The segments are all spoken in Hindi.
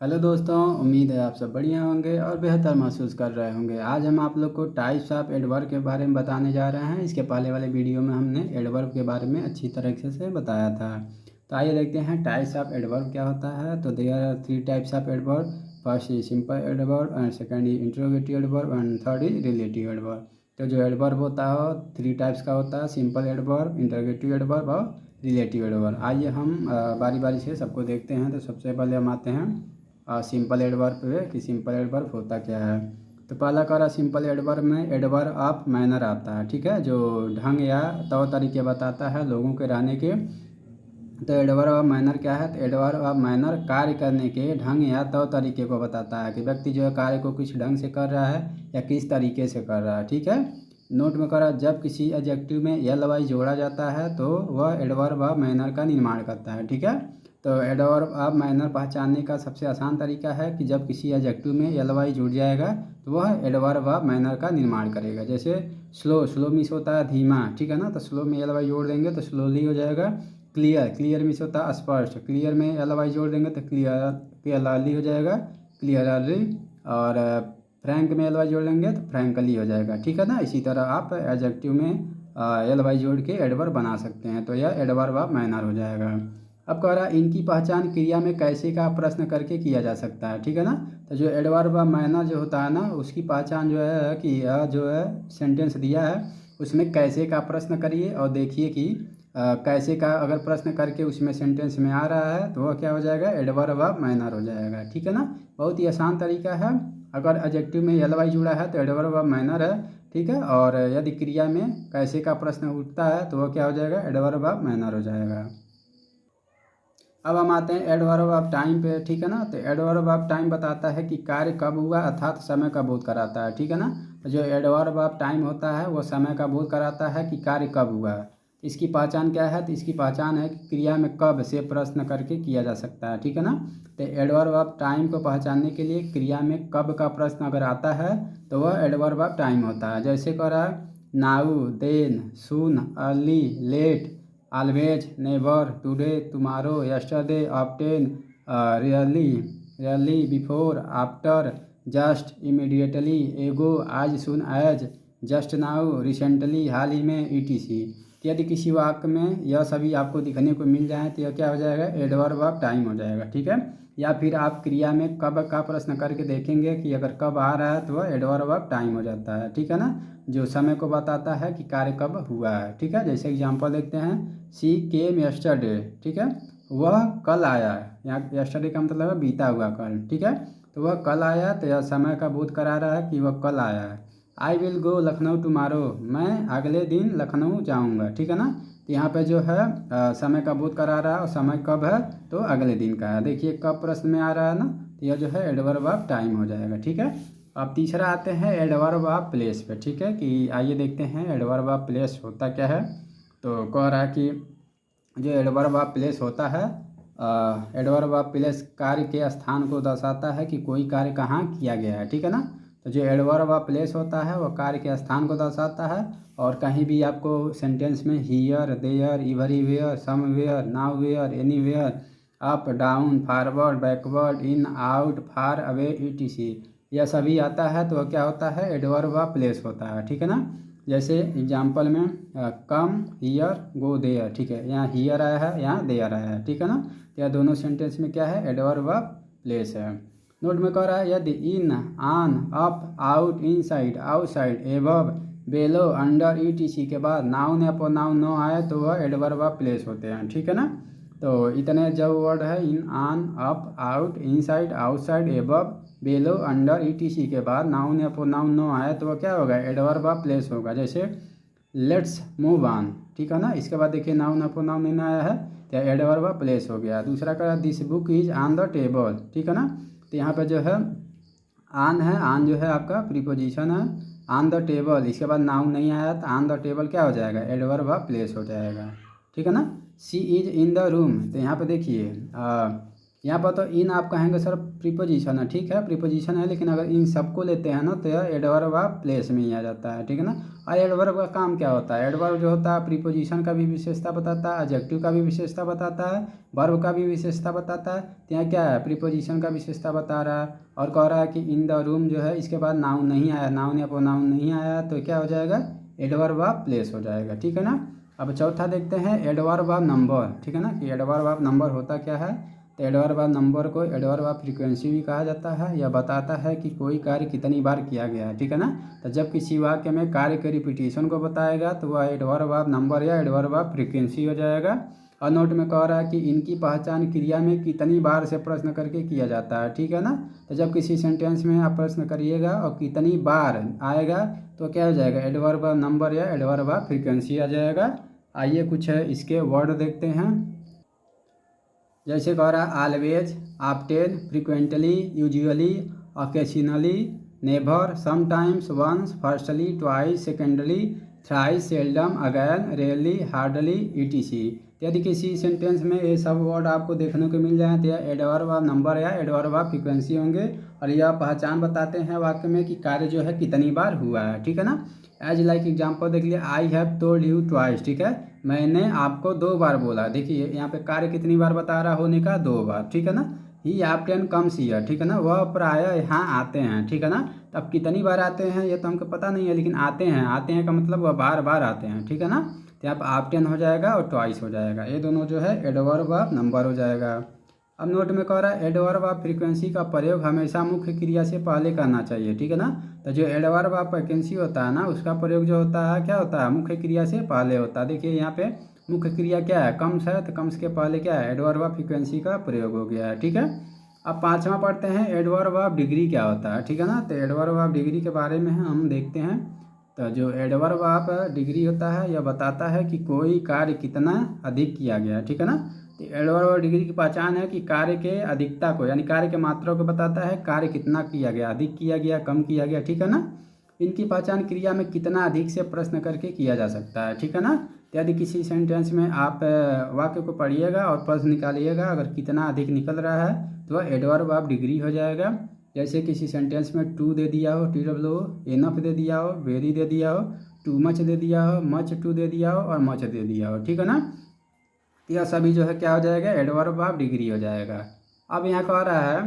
हेलो दोस्तों, उम्मीद है आप सब बढ़िया होंगे और बेहतर महसूस कर रहे होंगे। आज हम आप लोग को टाइप्स ऑफ एडवर्ब के बारे में बताने जा रहे हैं। इसके पहले वाले वीडियो में हमने एडवर्ब के बारे में अच्छी तरीके से बताया था। तो आइए देखते हैं टाइप्स ऑफ एडवर्ब क्या होता है। तो there are 3 types of adverb. First is simple adverb and second is interrogative adverb and third is relative adverb. तो जो एडवर्ब होता है 3 टाइप्स का होता है, सिंपल एडवर्ब, इंट्रोगेटिव एडवर्ब और रिलेटिव एडवर्ब। आइए हम बारी बारी से सबको देखते हैं। तो सबसे पहले हम आते हैं सिंपल एडवर्ब पे कि सिंपल एडवर्ब होता क्या है। तो पहला कह रहा सिंपल एडवर्ब में एडवर्ब ऑफ मैनर आता है, ठीक है, जो ढंग या तौर तरीके बताता है लोगों के रहने के। तो एडवर्ब ऑफ मैनर क्या है? तो एडवर्ब ऑफ मैनर कार्य करने के ढंग या तौर तरीके को बताता है कि व्यक्ति जो है कार्य को किस ढंग से कर रहा है या किस तरीके से कर रहा है, ठीक है। नोट में करा जब किसी एडजेक्टिव में एल वाई जोड़ा जाता है तो वह एडवर्ब ऑफ मैनर का निर्माण करता है, ठीक है। तो एडवर्ब ऑफ मैनर पहचानने का सबसे आसान तरीका है कि जब किसी एडजेक्टिव में एल वाई जुड़ जाएगा तो वह एडवर्ब ऑफ मैनर का निर्माण करेगा। जैसे स्लो, स्लो मीन्स होता है धीमा, ठीक है ना, तो स्लो में एल वाई जोड़ देंगे तो स्लोली हो जाएगा। क्लियर, क्लियर मीन्स होता है स्पष्ट, क्लियर में एल वाई जोड़ देंगे तो क्लियरली हो जाएगा, क्लियरली। और फ्रैंक में एल वाई जोड़ लेंगे तो फ्रैंकली हो जाएगा, ठीक है ना। इसी तरह आप एडजेक्टिव में एल वाई जोड़ के एडवर्ब बना सकते हैं, तो यह एडवर्ब ऑफ मैनर हो जाएगा। अब कह रहा है इनकी पहचान क्रिया में कैसे का प्रश्न करके किया जा सकता है, ठीक है ना। तो जो एडवर्ब ऑफ मैनर जो होता है ना, उसकी पहचान जो है कि यह जो है सेंटेंस दिया है उसमें कैसे का प्रश्न करिए और देखिए कि कैसे का अगर प्रश्न करके उसमें सेंटेंस में आ रहा है तो वह क्या हो जाएगा? एडवर्ब ऑफ मैनर हो जाएगा, ठीक है ना। बहुत ही आसान तरीका है। अगर एडजेक्टिव में एल वाई जुड़ा है तो एडवर्ब ऑफ मैनर है, ठीक है। और यदि क्रिया में कैसे का प्रश्न उठता है तो वह क्या हो जाएगा? एडवर्ब ऑफ मैनर हो जाएगा। अब हम आते हैं एडवर्ब ऑफ टाइम पे, ठीक है ना। तो एडवर्ब ऑफ टाइम बताता है कि कार्य कब हुआ अर्थात समय का बोध कराता है, ठीक है ना। तो जो एडवर्ब ऑफ टाइम होता है वो समय का बोध कराता है कि कार्य कब हुआ है। इसकी पहचान क्या है? तो इसकी पहचान है कि क्रिया में कब से प्रश्न करके किया जा सकता है, ठीक है ना। तो एडवर्ब ऑफ टाइम को पहचानने के लिए क्रिया में कब का प्रश्न अगर आता है तो वह एडवर्ब ऑफ टाइम होता है। जैसे कह रहा है now, then, soon, early, late, always, never, today, tomorrow, yesterday, often, rarely, before, after, just, immediately, ago, as soon as, just now, recently, हाल ही में, etc। यदि किसी वाक्य में यह सभी आपको दिखने को मिल जाए तो यह क्या हो जाएगा? एडवर्ब ऑफ टाइम हो जाएगा, ठीक है। या फिर आप क्रिया में कब का प्रश्न करके देखेंगे कि अगर कब आ रहा है तो वह एडवर्ब ऑफ टाइम हो जाता है, ठीक है ना, जो समय को बताता है कि कार्य कब हुआ है, ठीक है। जैसे एग्जांपल देखते हैं, सी केम यस्टरडे, ठीक है, वह कल आया। यहाँ यस्टरडे का मतलब है बीता हुआ कल, ठीक है। तो वह कल आया तो यह समय का बोध करा रहा है कि वह कल आया है। I will go Lucknow tomorrow, मैं अगले दिन लखनऊ जाऊँगा, ठीक है ना। तो यहाँ पे जो है समय का बोध करा रहा है और समय कब है? तो अगले दिन का है। देखिए कब प्रश्न में आ रहा है ना, तो यह जो है एडवर्ब ऑफ टाइम हो जाएगा, ठीक है। अब तीसरा आते हैं एडवर्ब ऑफ प्लेस पे, ठीक है, कि आइए देखते हैं एडवर्ब ऑफ प्लेस होता क्या है। तो कह रहा है कि जो एडवर्ब ऑफ प्लेस होता है, एडवर्ब ऑफ प्लेस कार्य के स्थान को दर्शाता है कि कोई कार्य कहाँ किया गया है, ठीक है ना। तो जो एडवर्ब ऑफ प्लेस होता है वह कार्य के स्थान को दर्शाता है। और कहीं भी आपको सेंटेंस में here, there, everywhere, somewhere, nowhere, anywhere, up, down, forward, backward, in, out, far away, etc, यह सभी आता है तो वह क्या होता है? एडवर्ब ऑफ प्लेस होता है, ठीक है ना। जैसे एग्जाम्पल में कम, हियर, गो, देयर, ठीक है, यहाँ हियर आया है, यहाँ देयर आया है, ठीक है ना। तो यह दोनों सेंटेंस में क्या है? एडवर्ब ऑफ प्लेस है। नोट में कह रहा है यदि in, on, up, out, inside, outside, above, below, under, etc के बाद नाउन या प्रोनाउन नो आए तो वह एडवर्ब ऑफ प्लेस होते हैं, ठीक है ना। तो इतने जो वर्ड है in, on, up, out, inside, outside, above, below, under, etc के बाद नाउन या प्रोनाउन नो आया तो वह क्या होगा? एडवर्ब ऑफ प्लेस होगा। जैसे लेट्स मूव ऑन, ठीक है ना, इसके बाद देखिए नाउन या प्रोनाउन नहीं आया है तो एडवर्ब ऑफ प्लेस हो गया। दूसरा का this book is on the table, ठीक है ना। तो यहाँ पर जो है ऑन है, ऑन जो है आपका प्रीपोजिशन है, ऑन द टेबल, इसके बाद नाउन नहीं आया तो ऑन द टेबल क्या हो जाएगा? एडवर्ब ऑफ प्लेस हो जाएगा, ठीक है ना। सी इज इन द रूम, तो यहाँ पे देखिए यहाँ पर तो इन आप कहेंगे सर प्रीपोजिशन है, ठीक है प्रीपोजिशन है, लेकिन अगर इन सबको लेते हैं ना तो यह एडवर्ब ऑफ प्लेस में ही आ जाता है, ठीक है ना। और एडवर्ब का काम क्या होता है, एडवर्ब जो होता है प्रीपोजिशन का भी विशेषता बताता है, एडजेक्टिव का भी विशेषता बताता है, वर्ब का भी विशेषता बताता है। तो यहाँ क्या है, प्रीपोजिशन का विशेषता बता रहा है और कह रहा है कि इन द रूम जो है इसके बाद नाउन नहीं आया, नाउन या प्रोनाउन नहीं आया तो क्या हो जाएगा, एडवर्ब ऑफ प्लेस हो जाएगा, ठीक है ना। अब चौथा देखते हैं एडवर्ब ऑफ नंबर, ठीक है ना, कि एडवर्ब ऑफ नंबर होता क्या है। तो एडवर्ब ऑफ नंबर को एडवर्ब ऑफ फ्रीक्वेंसी भी कहा जाता है। यह बताता है कि कोई कार्य कितनी बार किया गया है, ठीक है ना। तो जब किसी वाक्य में कार्य के रिपीटिशन को बताएगा तो वह एडवर्ब ऑफ नंबर या एडवर्ब ऑफ फ्रीक्वेंसी हो जाएगा। और नोट में कह रहा है कि इनकी पहचान क्रिया में कितनी बार से प्रश्न करके किया जाता है, ठीक है ना। तो जब किसी सेंटेंस में आप प्रश्न करिएगा और कितनी बार आएगा तो क्या हो जाएगा, एडवर्ब ऑफ नंबर या एडवर्ब ऑफ फ्रीक्वेंसी आ जाएगा। आइए कुछ इसके वर्ड देखते हैं। जैसे कह रहा है always, often, frequently, usually, occasionally, never, sometimes, once, firstly, twice, secondly, thrice, seldom, again, rarely, hardly, ETC. यदि किसी सेंटेंस में ये सब वर्ड आपको देखने को मिल जाए तो यह एडवर्ब ऑफ नंबर या एडवर्ब ऑफ फ्रीक्वेंसी होंगे और यह पहचान बताते हैं वाक्य में कि कार्य जो है कितनी बार हुआ है, ठीक है ना। एज लाइक एग्जाम्पल देख लिया, I have told you twice, ठीक है, मैंने आपको 2 बार बोला। देखिए यहाँ पे कार्य कितनी बार बता रहा होने का, 2 बार, ठीक है ना। ही ऑफ्टन कम्स हियर, ठीक है ना, वह प्रायः यहाँ आते हैं, ठीक है ना। तो अब कितनी बार आते हैं ये तो हमको पता नहीं है, लेकिन आते हैं, आते हैं का मतलब वह बार बार आते हैं, ठीक है ना। तो यहाँ पर ऑफ्टन हो जाएगा और ट्वाइस हो जाएगा, ये दोनों जो है एडवर्ब ऑफ नंबर हो जाएगा। अब नोट में कह रहा है एडवर्ब ऑफ फ्रीक्वेंसी का प्रयोग हमेशा मुख्य क्रिया से पहले करना चाहिए, ठीक है ना। तो जो एडवर्ब ऑफ फ्रीक्वेंसी होता है ना उसका प्रयोग जो होता है क्या होता है, मुख्य क्रिया से पहले होता है। देखिए यहाँ पे मुख्य क्रिया क्या है, कम्स है, तो कम्स के पहले क्या है, एडवर्ब ऑफ फ्रीक्वेंसी का प्रयोग हो गया है, ठीक है। अब पाँचवा पढ़ते हैं एडवर्ब ऑफ डिग्री क्या होता है, ठीक है ना। तो एडवर्ब ऑफ डिग्री के बारे में हम देखते हैं। तो जो एडवर्ब ऑफ डिग्री होता है यह बताता है कि कोई कार्य कितना अधिक किया गया है, ठीक है ना। तो एडवर्ब ऑफ डिग्री की पहचान है कि कार्य के अधिकता को यानी कार्य के मात्रा को बताता है, कार्य कितना किया गया, अधिक किया गया, कम किया गया, ठीक है ना। इनकी पहचान क्रिया में कितना अधिक से प्रश्न करके किया जा सकता है, ठीक है ना। तो यदि किसी सेंटेंस में आप वाक्य को पढ़िएगा और प्रश्न निकालिएगा, अगर कितना अधिक निकल रहा है तो वह एडवर्ब ऑफ डिग्री हो जाएगा। जैसे किसी सेंटेंस में टू दे दिया हो, TWO, एनफ दे दिया हो, वेरी दे दिया हो, टू मच दे दिया हो, मच टू दे दिया हो और मच दे दिया हो, ठीक है ना। यह सभी जो है क्या हो जाएगा, एडवर्ब ऑफ डिग्री हो जाएगा। अब यहाँ कह रहा है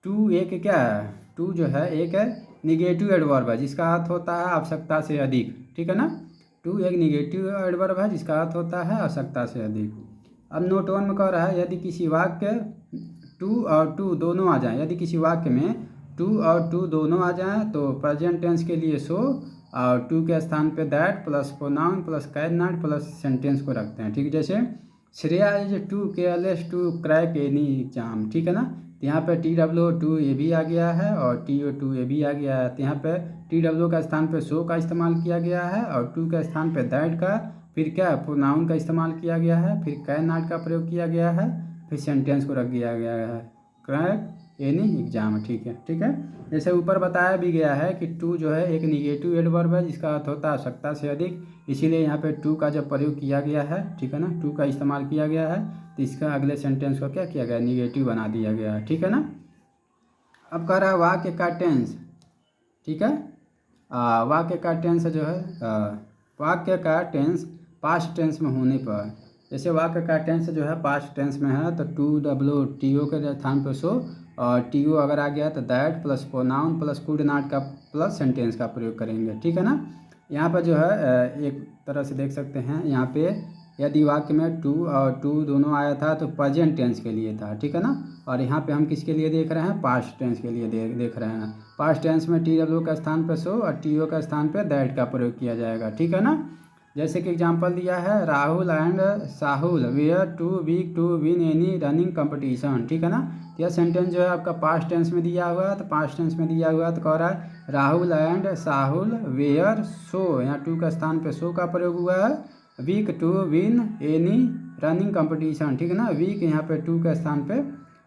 टू एक क्या है, टू जो है एक है निगेटिव एडवर्ब है जिसका अर्थ होता है आवश्यकता से अधिक, ठीक है ना। टू एक निगेटिव एडवर्ब है जिसका अर्थ होता है आवश्यकता से अधिक। अब नोट 1 में कह रहा है यदि किसी वाक्य टू और टू दोनों आ जाएं, यदि किसी वाक्य में टू और टू दोनों आ जाएं तो प्रेजेंट टेंस के लिए सो और टू के स्थान पे that plus pronoun plus can not plus sentence को रखते हैं, ठीक। जैसे Shreya is too careless to crack any exam, ठीक है ना। तो यहाँ पे TWO ये भी आ गया है और TO2 ये भी आ गया है। तो यहाँ पे TWO का स्थान पे सो का इस्तेमाल किया गया है और टू के स्थान पे दैट का, फिर क्या प्रोनाउन का इस्तेमाल किया गया है, फिर कैन नॉट का प्रयोग किया गया है, फिर सेंटेंस को रख दिया गया है, क्रैक एनी एग्जाम, ठीक है, ठीक है। जैसे ऊपर बताया भी गया है कि टू जो है एक निगेटिव एडवर्ब है जिसका अर्थ होता है आवश्यकता से अधिक, इसीलिए यहाँ पे टू का जब प्रयोग किया गया है, ठीक है ना, टू का इस्तेमाल किया गया है तो इसका अगले सेंटेंस को क्या किया गया, निगेटिव बना दिया गया है, ठीक है ना। अब कह रहा है वाक्य का टेंस, ठीक है। वाक्य का टेंस जो है वाक्य का टेंस पास्ट टेंस में होने पर, जैसे वाक्य का टेंस जो है पास्ट टेंस में है तो TWO के स्थान पर सो और TO अगर आ गया तो that plus pronoun plus could not का प्लस सेंटेंस का प्रयोग करेंगे, ठीक है ना। यहाँ पर जो है एक तरह से देख सकते हैं, यहाँ पे यदि वाक्य में टू और टू दोनों आया था तो प्रेजेंट टेंस के लिए था, ठीक है ना। और यहाँ पे हम किसके लिए देख रहे हैं, पास्ट टेंस के लिए देख रहे हैं। पास्ट टेंस में TWO का स्थान पर सो और TO का स्थान पर दैट का प्रयोग किया जाएगा, ठीक है ना। जैसे कि एग्जांपल दिया है Rahul and Sahul were too weak to win any running competition, ठीक है ना। तो यह सेंटेंस जो है आपका पास्ट टेंस में दिया हुआ है, तो पास्ट टेंस में दिया हुआ है तो कह रहा है राहुल एंड साहुल वेयर सो, यहाँ टू का स्थान पे सो का प्रयोग हुआ है, weak to win any running competition, ठीक है ना। वीक यहाँ पे टू के स्थान पे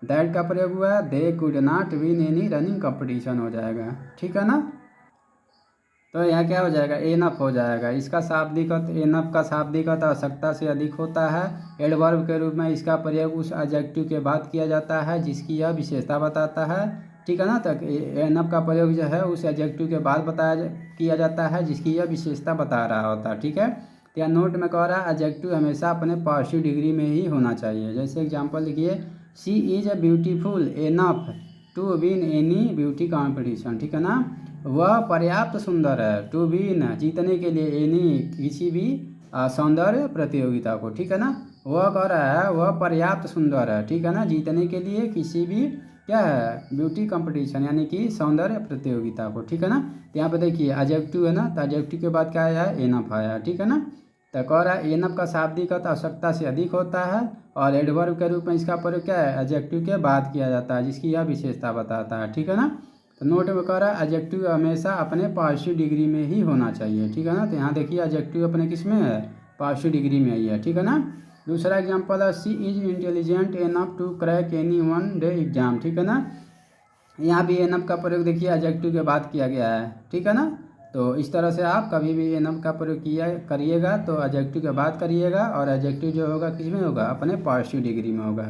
दैट का प्रयोग हुआ है, they could not win any running competition हो जाएगा, ठीक है ना। तो यहाँ क्या हो जाएगा, एनफ हो जाएगा। इसका शाब्दिक अर्थ, एनफ का शाब्दिक अर्थ आवश्यकता से अधिक होता है। एडवर्ब के रूप में इसका प्रयोग उस एडजेक्टिव के बाद किया जाता है जिसकी यह विशेषता बताता है, ठीक है ना। तो एनफ का प्रयोग जो है उस एडजेक्टिव के बाद किया जाता है जिसकी यह विशेषता बता रहा होता है, ठीक है। तो यहाँ नोट में कह रहा है एडजेक्टिव हमेशा अपने पॉजिटिव डिग्री में ही होना चाहिए। जैसे एग्जाम्पल लिखिए, she is a beautiful enough to win any beauty competition, ठीक है ना। वह पर्याप्त सुंदर है, टू विन जीतने के लिए, एनी किसी भी सौंदर्य प्रतियोगिता को, ठीक है ना। वह कह रहा है वह पर्याप्त सुंदर है, ठीक है ना, जीतने के लिए किसी भी क्या है, ब्यूटी कंपटीशन यानी कि सौंदर्य प्रतियोगिता को, ठीक है ना। तो यहाँ पे देखिए एडजेक्टिव है ना, तो एडजेक्टिव के बाद क्या आया है, एनफ आया, ठीक है ना। तो कह रहा है एनफ का शाब्दिक अर्थ आवश्यकता से अधिक होता है और एडवर्ब के रूप में इसका प्रयोग क्या है, एडजेक्टिव के बाद किया जाता है जिसकी यह विशेषता बताता है, ठीक है ना। तो नोट में कह रहा है एडजेक्टिव हमेशा अपने पॉजिटिव डिग्री में ही होना चाहिए, ठीक है ना। तो यहाँ देखिए एडजेक्टिव अपने किस में है, पॉजिटिव डिग्री में ही है, ठीक है ना। दूसरा एग्जांपल है, she is intelligent enough to crack any one day exam, ठीक है ना। यहाँ भी एनफ का प्रयोग देखिए एडजेक्टिव के बाद किया गया है, ठीक है ना। तो इस तरह से आप कभी भी एनफ का प्रयोग किया करिएगा तो एडजेक्टिव के बाद करिएगा और एडजेक्टिव जो होगा किस में होगा, अपने पॉजिटिव डिग्री में होगा,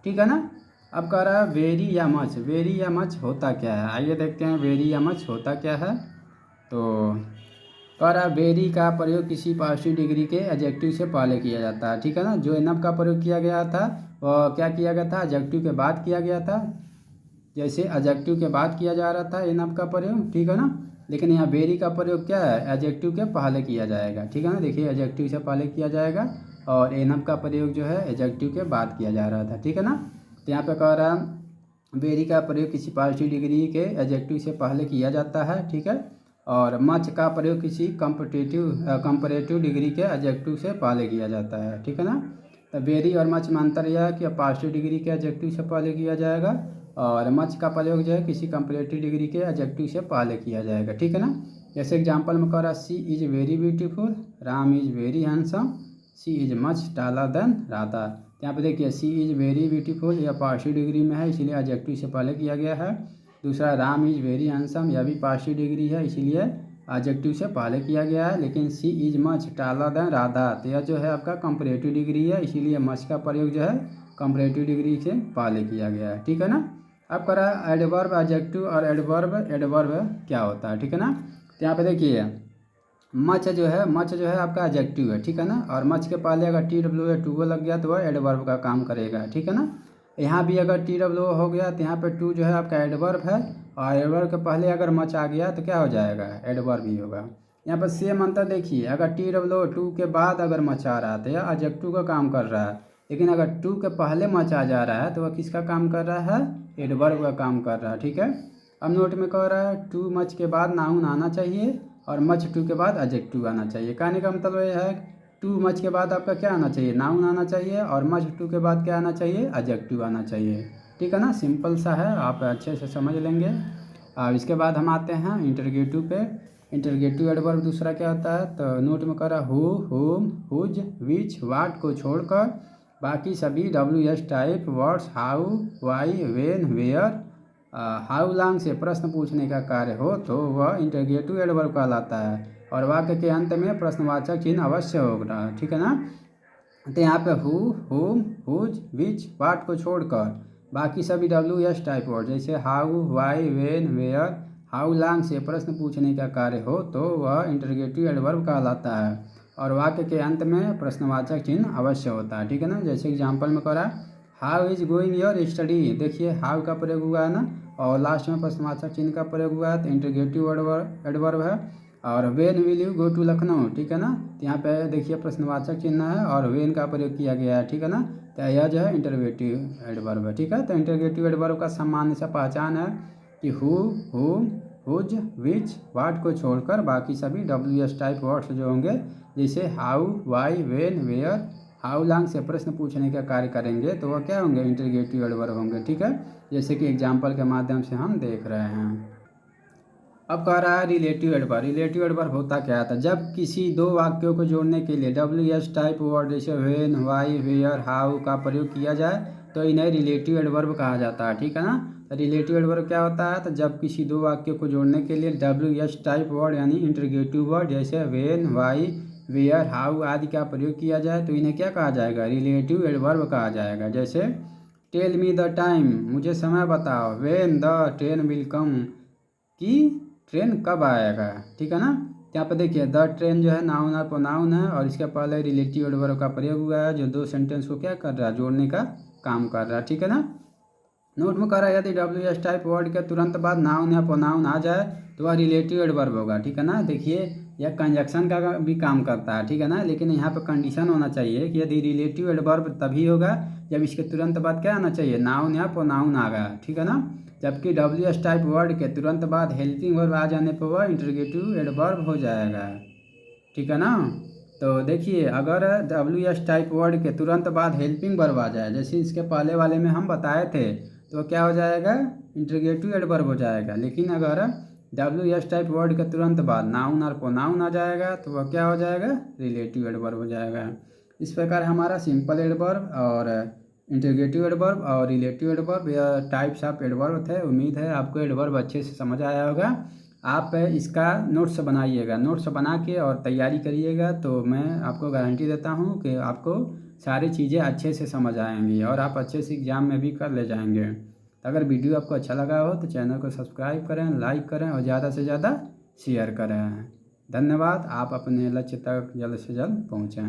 ठीक है ना। अब कह रहा है वेरी या मच, वेरी या मच होता क्या है, आइए देखते हैं वेरी या मच होता क्या है। तो कह रहा है वेरी का प्रयोग किसी पॉजिटिव डिग्री के एडजेक्टिव से पहले किया जाता है, ठीक है ना। जो एनफ का प्रयोग किया गया था वह क्या किया गया था, एडजेक्टिव के बाद किया गया था। जैसे एडजेक्टिव के बाद किया जा रहा था एनफ का प्रयोग, ठीक है ना। लेकिन यहाँ वेरी का प्रयोग क्या है, एडजेक्टिव के पहले किया जाएगा, ठीक है ना। देखिए एडजेक्टिव से पहले किया जाएगा और एनफ का प्रयोग जो है एडजेक्टिव के बाद किया जा रहा था, ठीक है ना। तो यहाँ पे कह रहा है वेरी का प्रयोग किसी पॉजिटिव डिग्री के एडजेक्टिव से पहले किया जाता है, ठीक है। और मच का प्रयोग किसी कंपैरेटिव डिग्री के एडजेक्टिव से पहले किया जाता है, ठीक है ना। तो वेरी और मच में अंतर यह है कि पॉजिटिव डिग्री के एडजेक्टिव से पहले किया जाएगा और मच का प्रयोग जो है किसी कंपैरेटिव डिग्री के एडजेक्टिव से पहले किया जाएगा, ठीक है ना। जैसे एग्जांपल में कह रहा है she is very beautiful, Ram is very handsome, she is much taller than Radha. यहाँ पे देखिए सी इज़ वेरी ब्यूटीफुल यह पॉजिटिव डिग्री में है इसलिए एडजेक्टिव से पहले किया गया है। दूसरा राम इज़ वेरी हैंडसम यह भी पॉजिटिव डिग्री है इसलिए एडजेक्टिव से पहले किया गया है। लेकिन सी is much taller than Radha तो यह जो है आपका कंपैरेटिव डिग्री है इसीलिए मच का प्रयोग जो है कंपैरेटिव डिग्री से पहले किया गया है, ठीक है ना। अब करा एडवर्ब एडजेक्टिव और एडवर्ब क्या होता है, ठीक है ना। तो यहाँ पे देखिए मच जो है आपका एडजेक्टिव है, ठीक है ना। और मच के पहले अगर टी डब्ल्यू या टू लग गया तो वह एडवर्ब का काम करेगा, ठीक है ना। यहाँ भी अगर टी डब्ल्यू हो गया तो यहाँ पे टू जो है आपका एडवर्ब है और एडवर्ब के पहले अगर मच आ गया तो क्या हो जाएगा, एडवर्ब ही होगा। यहाँ पर सेम अंतर देखिए, अगर टी डब्ल्यू टू के बाद अगर मच आ रहा है तो यह एडजेक्टिव का काम कर रहा है, लेकिन अगर टू के पहले मच आ जा रहा है तो वह किसका काम कर रहा है, एडवर्ब का काम कर रहा है, ठीक है। अब नोट में कह रहा है टू मच के बाद नाउन आना चाहिए और मच टू के बाद एडजेक्टिव आना चाहिए। कहने का मतलब यह है टू मच के बाद आपका क्या आना चाहिए, नाउन आना चाहिए और मच टू के बाद क्या आना चाहिए, एडजेक्टिव आना चाहिए, ठीक है ना। सिंपल सा है, आप अच्छे से समझ लेंगे। और इसके बाद हम आते हैं इंटरगेटिव पे। इंटरगेटिव एडवर्ब दूसरा क्या होता है, तो नोट में कह रहा हु, हुम, हुज, विच, वाट को छोड़कर बाकी सभी WH type words how, why, when, where, how long से प्रश्न पूछने का कार्य हो तो वह इंटरगेटिव एडवर्ब कहलाता है और वाक्य के अंत में प्रश्नवाचक चिन्ह अवश्य होगा, ठीक है ना। तो यहाँ पे हु, हुम, हुज, विच, वाट को छोड़कर बाकी सभी WH टाइप वर्ड जैसे how, why, when, where, how long से प्रश्न पूछने का कार्य हो तो वह इंटरगेटिव एडवर्ब कहलाता है और वाक्य के अंत में प्रश्नवाचक चिन्ह अवश्य होता है, ठीक है ना। जैसे एग्जांपल में करा how is going your study, देखिए हाउ का प्रयोग हुआ है ना और लास्ट में प्रश्नवाचक चिन्ह का प्रयोग हुआ है तो इंटरगेटिव एडवर्ब है। और when will you go to Lucknow, ठीक है ना। तो यहाँ पे देखिए प्रश्नवाचक चिन्ह है और वेन का प्रयोग किया गया है, ठीक है ना। तो यह जो है इंटरगेटिव एडवर्ब है, ठीक है। तो इंटरगेटिव एडवर्ब का सामान्य सा पहचान है कि हु, हुम, हुज, विच, वाट को छोड़कर बाकी सभी WH टाइप वर्ड्स जो होंगे जैसे how, why, when, where, how long से प्रश्न पूछने का कार्य करेंगे तो वह क्या होंगे, इंटरगेटिव एडवर्ब होंगे, ठीक है। जैसे कि एग्जाम्पल के माध्यम से हम देख रहे हैं। अब कह रहा है रिलेटिव एडवर्ब। रिलेटिव एडवर्ब होता क्या था, जब किसी दो वाक्यों को जोड़ने के लिए WH टाइप वर्ड जैसे व्हेन, वाई, वेयर, हाउ का प्रयोग किया जाए तो इन्हें रिलेटिव एडवर्ब कहा जाता है, ठीक है ना। तो रिलेटिव एडवर्ब क्या होता है, तो जब किसी दो वाक्य को जोड़ने के लिए WH टाइप वर्ड यानी इंटरगेटिव वर्ड जैसे व्हेन, व्हाई, वेयर, हाउ आदि का प्रयोग किया जाए तो इन्हें क्या कहा जाएगा, रिलेटिव एडवर्ब कहा जाएगा। जैसे टेल मी द टाइम, मुझे समय बताओ, when the train will come, कि ट्रेन कब आएगा, ठीक है ना। यहाँ पर देखिए द ट्रेन जो है नाउन और प्रोनाउन है और इसके पहले रिलेटिव एडवर्ब का प्रयोग हुआ है जो दो सेंटेंस को क्या कर रहा है, जोड़ने का काम कर रहा है, ठीक है ना। नोट में कह रहा है यदि WH टाइप वर्ड के तुरंत बाद नाउन या प्रोनाउन आ जाए तो वह रिलेटिव एडवर्ब होगा, ठीक है ना। देखिए यह कंजक्शन का भी काम करता है, ठीक है ना, लेकिन यहाँ पर कंडीशन होना चाहिए कि यदि रिलेटिव एडवर्ब तभी होगा जब इसके तुरंत बाद क्या आना चाहिए, नाउन या प्रोनाउन आ गया, ठीक है ना। जबकि WH टाइप वर्ड के तुरंत बाद हेल्पिंग वर्ब आ जाने पर वह इंटरगेटिव एडवर्ब हो जाएगा, ठीक है ना। तो देखिए अगर WH टाइप वर्ड के तुरंत बाद हेल्पिंग वर्ब आ जाए जैसे इसके पहले वाले में हम बताए थे तो क्या हो जाएगा, इंटरगेटिव एडवर्ब हो जाएगा। लेकिन अगर WH टाइप वर्ड के तुरंत बाद नाउन और प्रोनाउन आ जाएगा तो वह क्या हो जाएगा, रिलेटिव एडवर्ब हो जाएगा। इस प्रकार हमारा सिंपल एडवर्ब और इंटरगेटिव एडवर्ब और रिलेटिव एडवर्ब या टाइप्स ऑफ एडवर्ब थे। उम्मीद है आपको एडवर्ब अच्छे से समझ आया होगा। आप इसका नोट्स बनाइएगा, नोट्स बना के और तैयारी करिएगा तो मैं आपको गारंटी देता हूँ कि आपको सारी चीज़ें अच्छे से समझ आएंगी और आप अच्छे से एग्ज़ाम में भी कर ले जाएंगे। तो अगर वीडियो आपको अच्छा लगा हो तो चैनल को सब्सक्राइब करें, लाइक करें और ज़्यादा से ज़्यादा शेयर करें। धन्यवाद। आप अपने लक्ष्य तक जल्द से जल्द पहुँचें।